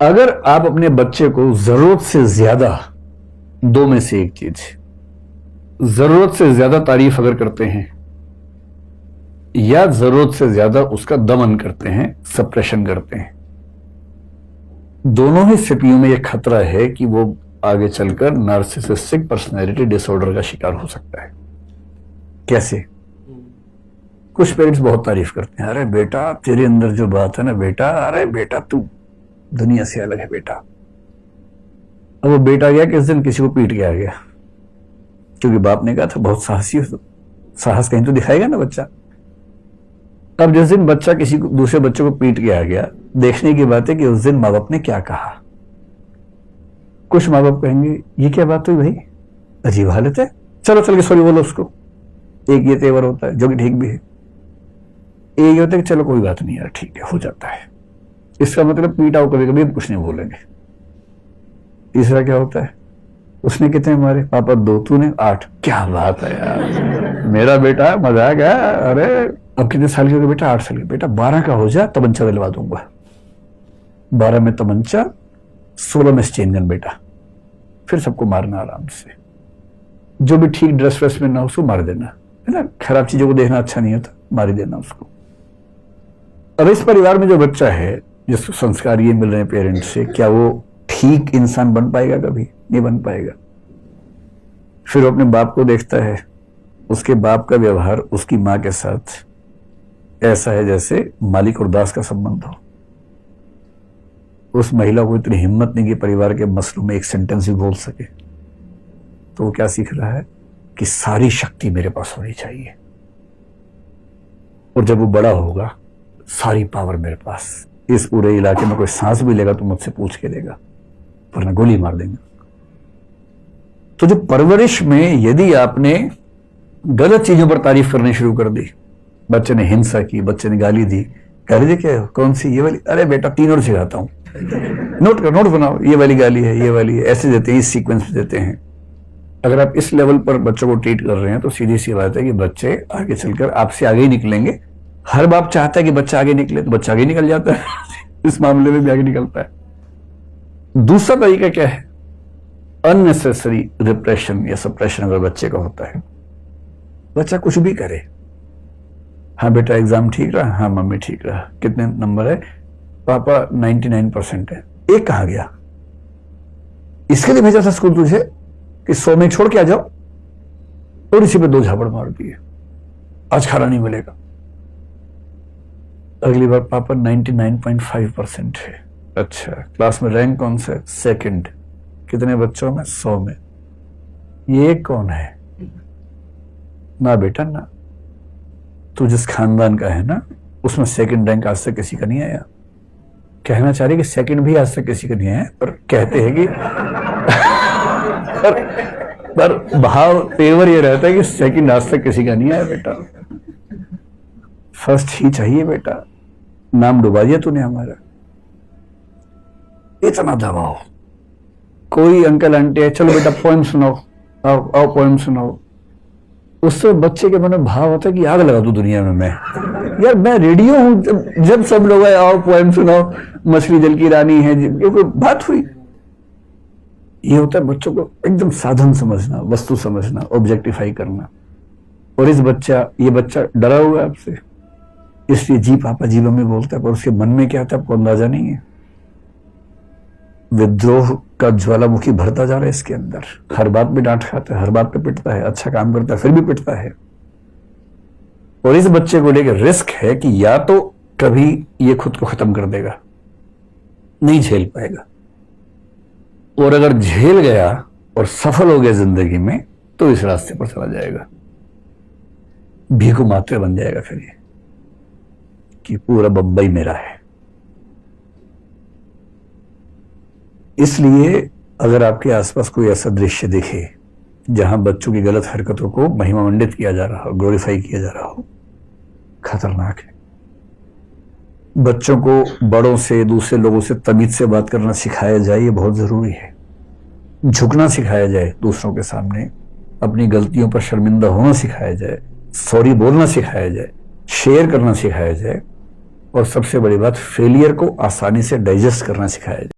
अगर आप अपने बच्चे को जरूरत से ज्यादा, दो में से एक चीज, जरूरत से ज्यादा तारीफ अगर करते हैं या जरूरत से ज्यादा उसका दमन करते हैं, सप्रेशन करते हैं, दोनों ही स्थितियों में यह खतरा है कि वो आगे चलकर नार्सिसिस्टिक पर्सनैलिटी डिसऑर्डर का शिकार हो सकता है। कैसे? कुछ पेरेंट्स बहुत तारीफ करते हैं, अरे बेटा तेरे अंदर जो बात है ना बेटा, अरे बेटा तू दुनिया से अलग है बेटा। अब वो बेटा गया किस दिन किसी को पीट के आ गया, क्योंकि बाप ने कहा था बहुत साहसी हो, साहस कहीं तो दिखाएगा ना बच्चा। अब जिस दिन बच्चा किसी को दूसरे बच्चे को पीट के आ गया, देखने की बात है कि उस दिन माँ बाप ने क्या कहा। कुछ माँ बाप कहेंगे ये क्या बात हुई भाई, अजीब हालत है, चलो चल के सॉरी बोलो उसको। एक ये तेवर होता है जो कि ठीक भी है। एक होता है कि चलो कोई बात नहीं यार ठीक है, हो जाता है, इसका मतलब पीटा हो कभी कभी हम कुछ नहीं बोलेंगे। तीसरा क्या होता है, उसने कितने मारे, पापा 2, तूने 8, क्या बात है यार मेरा बेटा मजाक है। अरे अब कितने साल के हो बेटा, 8 साल के, बेटा 12 का हो जा तमंचा दिलवा दूंगा। 12 में तमंचा, 16 में चेन गन बेटा, फिर सबको मारना आराम से, जो भी ठीक ड्रेस व्रेस में ना उसको मार देना, है ना, खराब चीजों को देखना अच्छा नहीं होता, मार ही देना उसको। अब इस परिवार में जो बच्चा है जिसको संस्कार ये मिल रहे हैं पेरेंट्स से, क्या वो ठीक इंसान बन पाएगा? कभी नहीं बन पाएगा। फिर वो अपने बाप को देखता है, उसके बाप का व्यवहार उसकी मां के साथ ऐसा है जैसे मालिक और दास का संबंध हो। उस महिला को इतनी हिम्मत नहीं कि परिवार के मसलों में एक सेंटेंस भी बोल सके। तो वो क्या सीख रहा है कि सारी शक्ति मेरे पास होनी चाहिए, और जब वो बड़ा होगा सारी पावर मेरे पास, इस पूरे इलाके में कोई सांस भी लेगा तो मुझसे पूछ के लेगा, वरना गोली मार देंगे। तो जो परवरिश में यदि आपने गलत चीजों पर तारीफ करनी शुरू कर दी, बच्चे ने हिंसा की, बच्चे ने गाली दी, कह रहे क्या कौन सी, ये वाली, अरे बेटा 3 और सिखाता हूं, नोट बनाओ, ये वाली गाली है, ये वाली है, ऐसे देते हैं, इस सीक्वेंस में देते हैं। अगर आप इस लेवल पर बच्चों को ट्रीट कर रहे हैं तो सीधी सी बात है कि बच्चे आगे चलकर आपसे आगे ही निकलेंगे। हर बाप चाहता है कि बच्चा आगे निकले, तो बच्चा आगे निकल जाता है इस मामले में भी आगे निकलता है। दूसरा तरीका क्या है, अननेसेसरी रिप्रेशन या सप्रेशन अगर बच्चे का होता है, बच्चा कुछ भी करे, हाँ बेटा एग्जाम ठीक रहा, हाँ मम्मी ठीक रहा, कितने नंबर है पापा, 99% है, एक कहां गया, इसके लिए भेजा था स्कूल तुझे कि 100 में छोड़ के आ जाओ, और इसी पे 2 झापड़ मार दिए, आज खाना नहीं मिलेगा। अगली बार पापा 99.5% है, अच्छा क्लास में रैंक कौन सा है, 2nd, कितने बच्चों में, 100 में, ये कौन है, ना बेटा ना, तू जिस खानदान का है ना उसमें 2nd रैंक आज तक किसी का नहीं आया। कहना चाह रही कि 2nd भी आज तक किसी का नहीं आया, पर कहते हैं कि पर भाव तेवर ये रहता है कि 2nd आज तक किसी का नहीं आया बेटा, 1st ही चाहिए बेटा, नाम डुबा दिया तूने हमारा। इतना दबाओ, कोई अंकल आंटी है, चलो बेटा पोएम सुनाओ, आओ पोएम सुनाओ, उससे बच्चे के मन में भाव होता है कि आग लगा दूं दुनिया में मैं, यार मैं रेडियो हूं, जब सब लोग आए आओ पोएम सुनाओ, मछली जल की रानी है, ये कोई बात हुई। ये होता है बच्चों को एकदम साधन समझना, वस्तु समझना, ऑब्जेक्टिफाई करना। और ये बच्चा डरा हुआ है आपसे, इसलिए जी पापा जी मम्मी बोलता है, पर उसके मन में क्या था आपको अंदाजा नहीं है। विद्रोह का ज्वालामुखी भरता जा रहा है इसके अंदर, हर बात पे डांट खाता है, हर बात पे पिटता है, अच्छा काम करता है फिर भी पिटता है। और इस बच्चे को लेकर रिस्क है कि या तो कभी ये खुद को खत्म कर देगा, नहीं झेल पाएगा, और अगर झेल गया और सफल हो गया जिंदगी में तो इस रास्ते पर चला जाएगा, भीखू मात्र बन जाएगा फिर ये कि पूरा बंबई मेरा है। इसलिए अगर आपके आसपास कोई ऐसा दृश्य दिखे जहां बच्चों की गलत हरकतों को महिमामंडित किया जा रहा हो, ग्लोरीफाई किया जा रहा हो, खतरनाक है। बच्चों को बड़ों से, दूसरे लोगों से तमीज से बात करना सिखाया जाए, ये बहुत जरूरी है। झुकना सिखाया जाए दूसरों के सामने, अपनी गलतियों पर शर्मिंदा होना सिखाया जाए, सॉरी बोलना सिखाया जाए, शेयर करना सिखाया जाए, और सबसे बड़ी बात फेलियर को आसानी से डाइजेस्ट करना सिखाया जाए।